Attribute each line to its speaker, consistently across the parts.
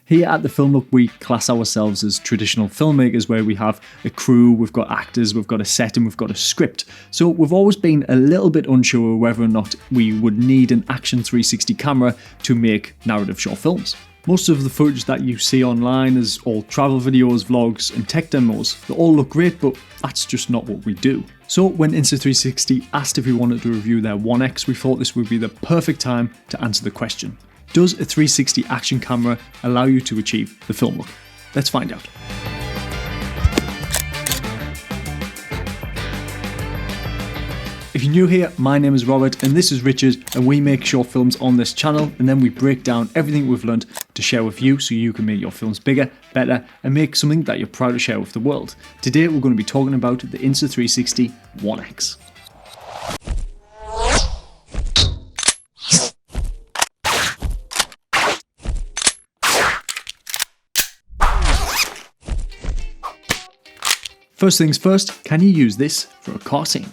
Speaker 1: Here at the Film Look, we class ourselves as traditional filmmakers where we have a crew, we've got actors, we've got a set and we've got a script. So we've always been a little bit unsure whether or not we would need an Action 360 camera to make narrative short films. Most of the footage that you see online is all travel videos, vlogs and tech demos. They all look great, but that's just not what we do. So when Insta360 asked if we wanted to review their ONE X, we thought this would be the perfect time to answer the question. Does a 360 action camera allow you to achieve the film look? Let's find out. If you're new here, my name is Robert and this is Richard, and we make short films on this channel and then we break down everything we've learned to share with you so you can make your films bigger, better and make something that you're proud to share with the world. Today we're going to be talking about the Insta360 ONE X. First things first, can you use this for a car scene?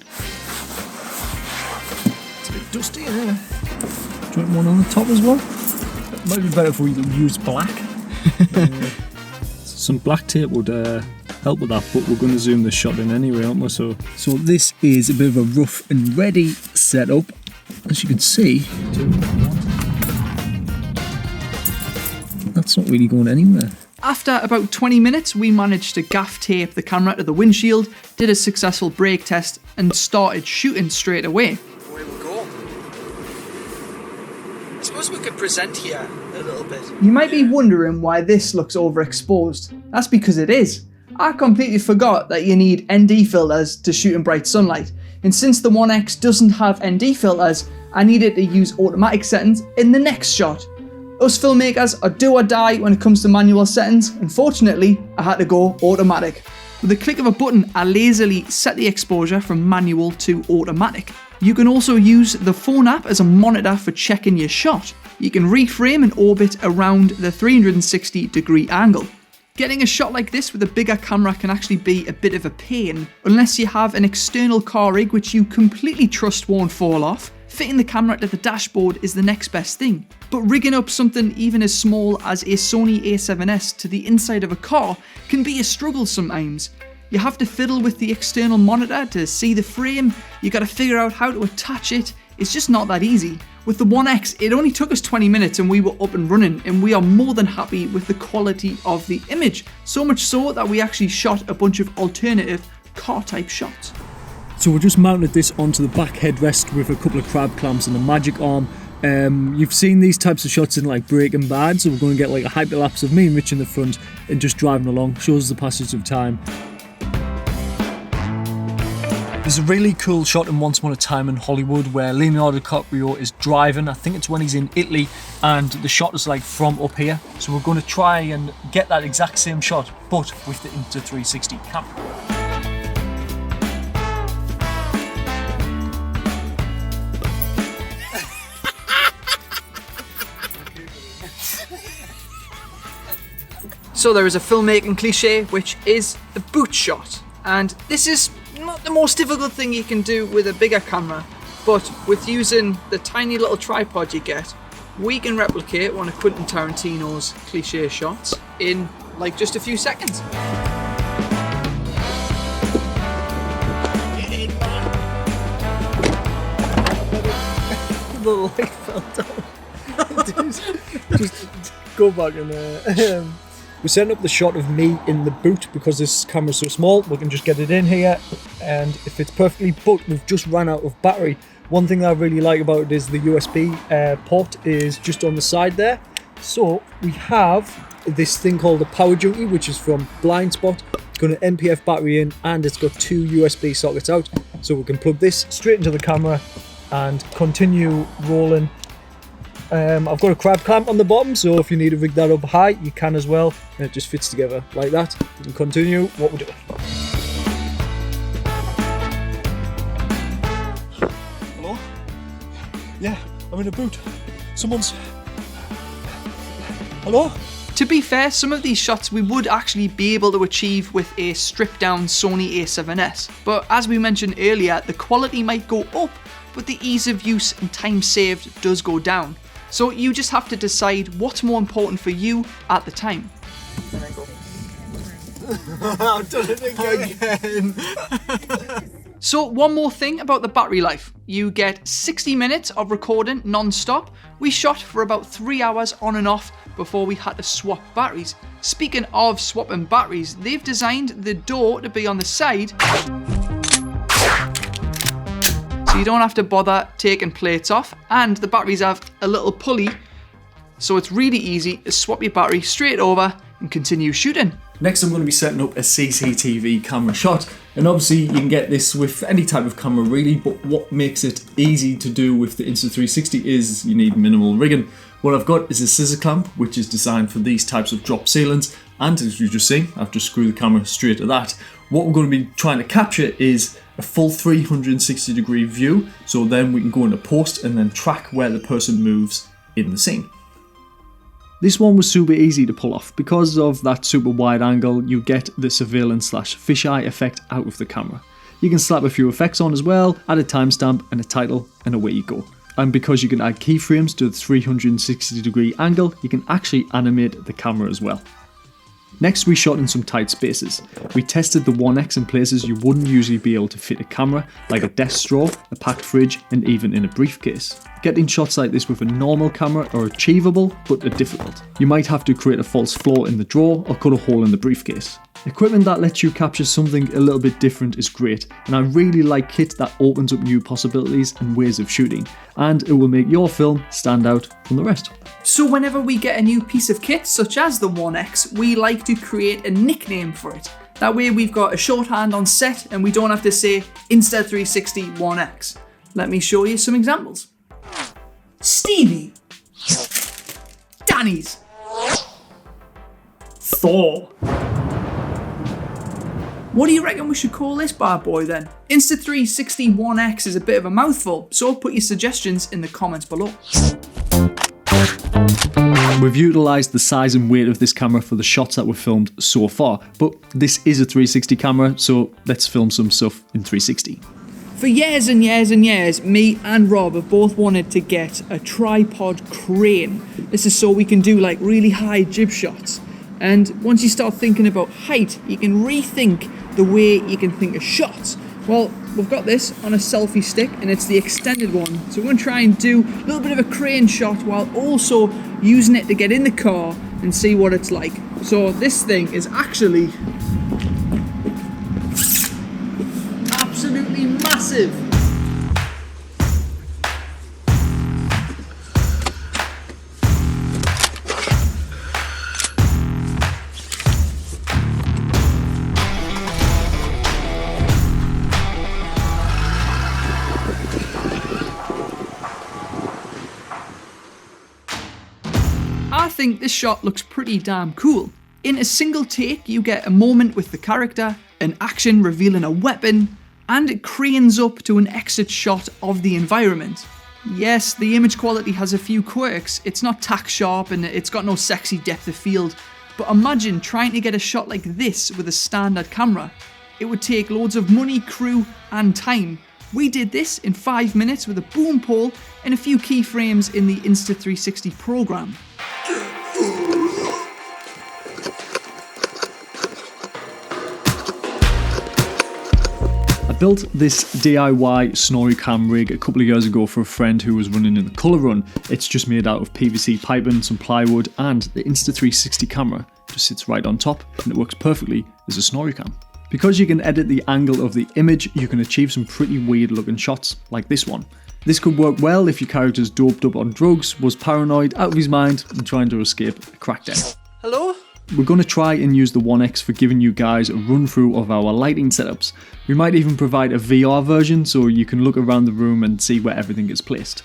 Speaker 1: It's a bit dusty in here. Do you want one on the top as well? It might be better if we use black.
Speaker 2: Some black tape would help with that, but we're going to zoom the shot in anyway, aren't we? So
Speaker 1: this is a bit of a rough and ready setup. As you can see, that's not really going anywhere.
Speaker 3: After about 20 minutes, we managed to gaff tape the camera to the windshield, did a successful brake test, and started shooting straight away. Away we go. I suppose we could present here a little bit. You might be wondering why this looks overexposed. That's because it is. I completely forgot that you need ND filters to shoot in bright sunlight, and since the ONE X doesn't have ND filters, I needed to use automatic settings in the next shot. Us filmmakers are do or die when it comes to manual settings. Unfortunately, I had to go automatic. With a click of a button, I lazily set the exposure from manual to automatic. You can also use the phone app as a monitor for checking your shot. You can reframe and orbit around the 360-degree angle. Getting a shot like this with a bigger camera can actually be a bit of a pain, unless you have an external car rig which you completely trust won't fall off. Fitting the camera to the dashboard is the next best thing. But rigging up something even as small as a Sony a7S to the inside of a car can be a struggle sometimes. You have to fiddle with the external monitor to see the frame, you gotta figure out how to attach it. It's just not that easy. With the ONE X, it only took us 20 minutes and we were up and running, and we are more than happy with the quality of the image. So much so that we actually shot a bunch of alternative car type shots.
Speaker 1: So we just mounted this onto the back headrest with a couple of crab clamps and a magic arm. You've seen these types of shots in like Breaking Bad, so we're going to get like a hyperlapse of me and Rich in the front and just driving along, shows the passage of time. There's a really cool shot in Once Upon a Time in Hollywood where Leonardo DiCaprio is driving. I think it's when he's in Italy, and the shot is like from up here. So we're going to try and get that exact same shot, but with the Insta360 camera.
Speaker 3: So there is a filmmaking cliche, which is the boot shot. And this is not the most difficult thing you can do with a bigger camera, but with using the tiny little tripod you get, we can replicate one of Quentin Tarantino's cliche shots in like just a few seconds.
Speaker 2: the light fell down. Just go back and we're setting up the shot of me in the boot because this camera's so small. We can just get it in here and it fits perfectly, but we've just run out of battery. One thing that I really like about it is the USB port is just on the side there. So we have this thing called the Power Junkie, which is from Blind Spot. It's got an NPF battery in and it's got 2 USB sockets out. So we can plug this straight into the camera and continue rolling. I've got a crab clamp on the bottom, so if you need to rig that up high, you can as well. And it just fits together like that. We can continue what we're doing.
Speaker 1: Hello? Yeah, I'm in a boot. Someone's... Hello?
Speaker 3: To be fair, some of these shots we would actually be able to achieve with a stripped down Sony a7S, but as we mentioned earlier, the quality might go up, but the ease of use and time saved does go down. So you just have to decide what's more important for you at the time.
Speaker 2: I've done it again.
Speaker 3: So one more thing about the battery life. You get 60 minutes of recording non-stop. We shot for about 3 hours on and off before we had to swap batteries. Speaking of swapping batteries, they've designed the door to be on the side, so you don't have to bother taking plates off, and the batteries have a little pulley, so it's really easy to swap your battery straight over and continue shooting.
Speaker 1: Next, I'm going to be setting up a CCTV camera shot, and obviously you can get this with any type of camera really, but what makes it easy to do with the Insta360 is you need minimal rigging. What I've got is a scissor clamp, which is designed for these types of drop ceilings, and as you just seen, I've just screwed the camera straight to that. What we're going to be trying to capture is a full 360 degree view, so then we can go into post and then track where the person moves in the scene. This one was super easy to pull off. Because of that super wide angle, you get the surveillance / fisheye effect out of the camera. You can slap a few effects on as well, add a timestamp and a title, and away you go. And because you can add keyframes to the 360 degree angle, you can actually animate the camera as well. Next, we shot in some tight spaces. We tested the ONE X in places you wouldn't usually be able to fit a camera, like a desk drawer, a packed fridge, and even in a briefcase. Getting shots like this with a normal camera are achievable, but are difficult. You might have to create a false floor in the drawer or cut a hole in the briefcase. Equipment that lets you capture something a little bit different is great, and I really like kit that opens up new possibilities and ways of shooting, and it will make your film stand out from the rest.
Speaker 3: So whenever we get a new piece of kit, such as the ONE X, we like to create a nickname for it. That way we've got a shorthand on set and we don't have to say Insta360 ONE X. Let me show you some examples. Stevie. Danny's.
Speaker 1: Thor.
Speaker 3: What do you reckon we should call this bad boy then? Insta360 ONE X is a bit of a mouthful, so put your suggestions in the comments below.
Speaker 1: We've utilised the size and weight of this camera for the shots that were filmed so far, but this is a 360 camera, so let's film some stuff in 360.
Speaker 3: For years and years and years, me and Rob have both wanted to get a tripod crane. This is so we can do like really high jib shots. And once you start thinking about height, you can rethink the way you can think of shots. Well, we've got this on a selfie stick and it's the extended one. So we're going to try and do a little bit of a crane shot while also using it to get in the car and see what it's like. So this thing is actually absolutely massive. I think this shot looks pretty damn cool. In a single take, you get a moment with the character, an action revealing a weapon, and it cranes up to an exit shot of the environment. Yes, the image quality has a few quirks. It's not tack sharp and it's got no sexy depth of field. But imagine trying to get a shot like this with a standard camera. It would take loads of money, crew, and time. We did this in 5 minutes with a boom pole and a few keyframes in the Insta360 program.
Speaker 1: I built this DIY Snorri cam rig a couple of years ago for a friend who was running in the colour run. It's just made out of PVC piping, some plywood, and the Insta360 camera just sits right on top and it works perfectly as a Snorri cam. Because you can edit the angle of the image, you can achieve some pretty weird looking shots like this one. This could work well if your character's doped up on drugs, was paranoid, out of his mind, and trying to escape a crackdown.
Speaker 3: Hello?
Speaker 1: We're going to try and use the ONE X for giving you guys a run through of our lighting setups. We might even provide a VR version so you can look around the room and see where everything is placed.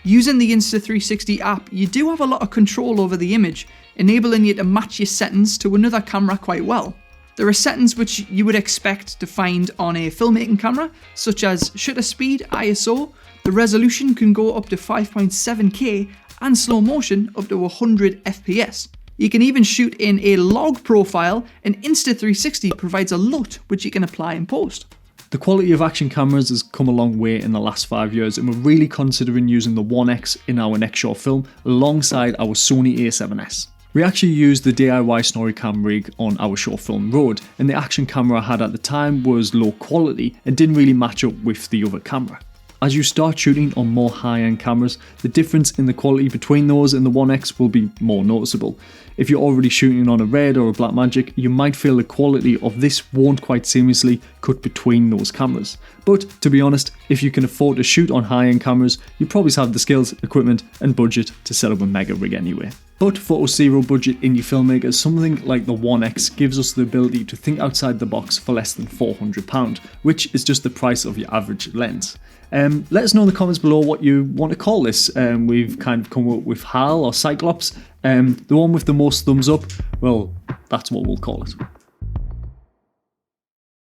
Speaker 3: Using the Insta360 app, you do have a lot of control over the image, enabling you to match your settings to another camera quite well. There are settings which you would expect to find on a filmmaking camera, such as shutter speed, ISO, the resolution can go up to 5.7K, and slow motion up to 100 FPS. You can even shoot in a log profile, and Insta360 provides a LUT which you can apply in post.
Speaker 1: The quality of action cameras has come a long way in the last 5 years, and we're really considering using the ONE X in our next short film alongside our Sony A7S. We actually used the DIY Snorri cam rig on our short film Road, and the action camera I had at the time was low quality and didn't really match up with the other camera. As you start shooting on more high-end cameras, the difference in the quality between those and the ONE X will be more noticeable. If you're already shooting on a Red or a Blackmagic, you might feel the quality of this won't quite seamlessly cut between those cameras. But to be honest, if you can afford to shoot on high-end cameras, you probably have the skills, equipment and budget to set up a mega rig anyway. But for us zero budget indie filmmakers, something like the ONE X gives us the ability to think outside the box for less than £400, which is just the price of your average lens. Let us know in the comments below what you want to call this. We've kind of come up with HAL or Cyclops. The one with the most thumbs up, well, that's what we'll call it.